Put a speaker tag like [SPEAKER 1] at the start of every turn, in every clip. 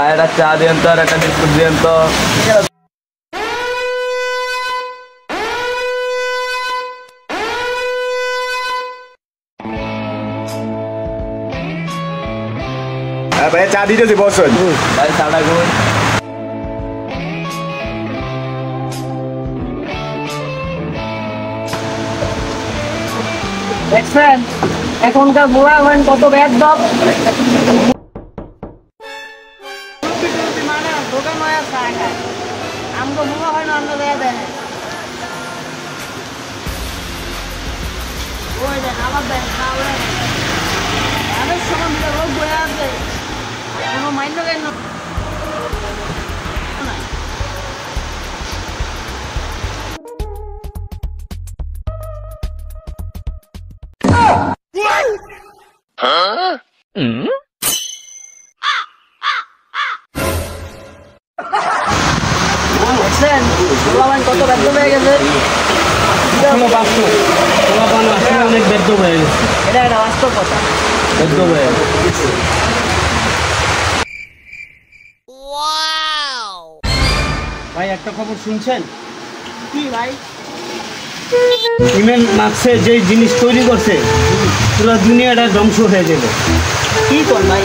[SPEAKER 1] ভাই একটা চা দিন তো আর একটা বিস্কুট দিন তো।
[SPEAKER 2] ভাই চা দিতেছি বসুন।
[SPEAKER 1] ভাই চাটা কই?
[SPEAKER 3] দেখছেন এখনকার বুড়া হন কত ব্যাদ দব মানে দোকান হয়ে চা খায় আমগো বুড়া হয় না অন্য দেয়া দেয় ওই দেখ আবার দেখ খাওয়া আরে সময় মিলে রোগ বয়ে আছে কোনো মাইন্ড কেন দেখছেন কত ব্যর্থ হয়ে গেছে
[SPEAKER 4] অনেক ব্যর্থ হয়ে গেছে।
[SPEAKER 3] এটা একটা বাস্তব কথা
[SPEAKER 4] ব্যর্থ হয়ে গেছে। ভাই একটা খবর শুনছেন?
[SPEAKER 3] কি ভাই
[SPEAKER 4] ইমেল মার্কসে যে জিনিস তৈরি করছে পুরো দুনিয়াটা ধ্বংস হয়ে যাবে।
[SPEAKER 3] কি কর ভাই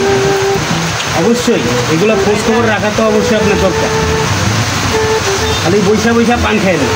[SPEAKER 4] অবশ্যই এগুলো খোঁজ খবর রাখা তো অবশ্যই আপনার দরকার। খালি বৈশা বৈশা পান খাই না।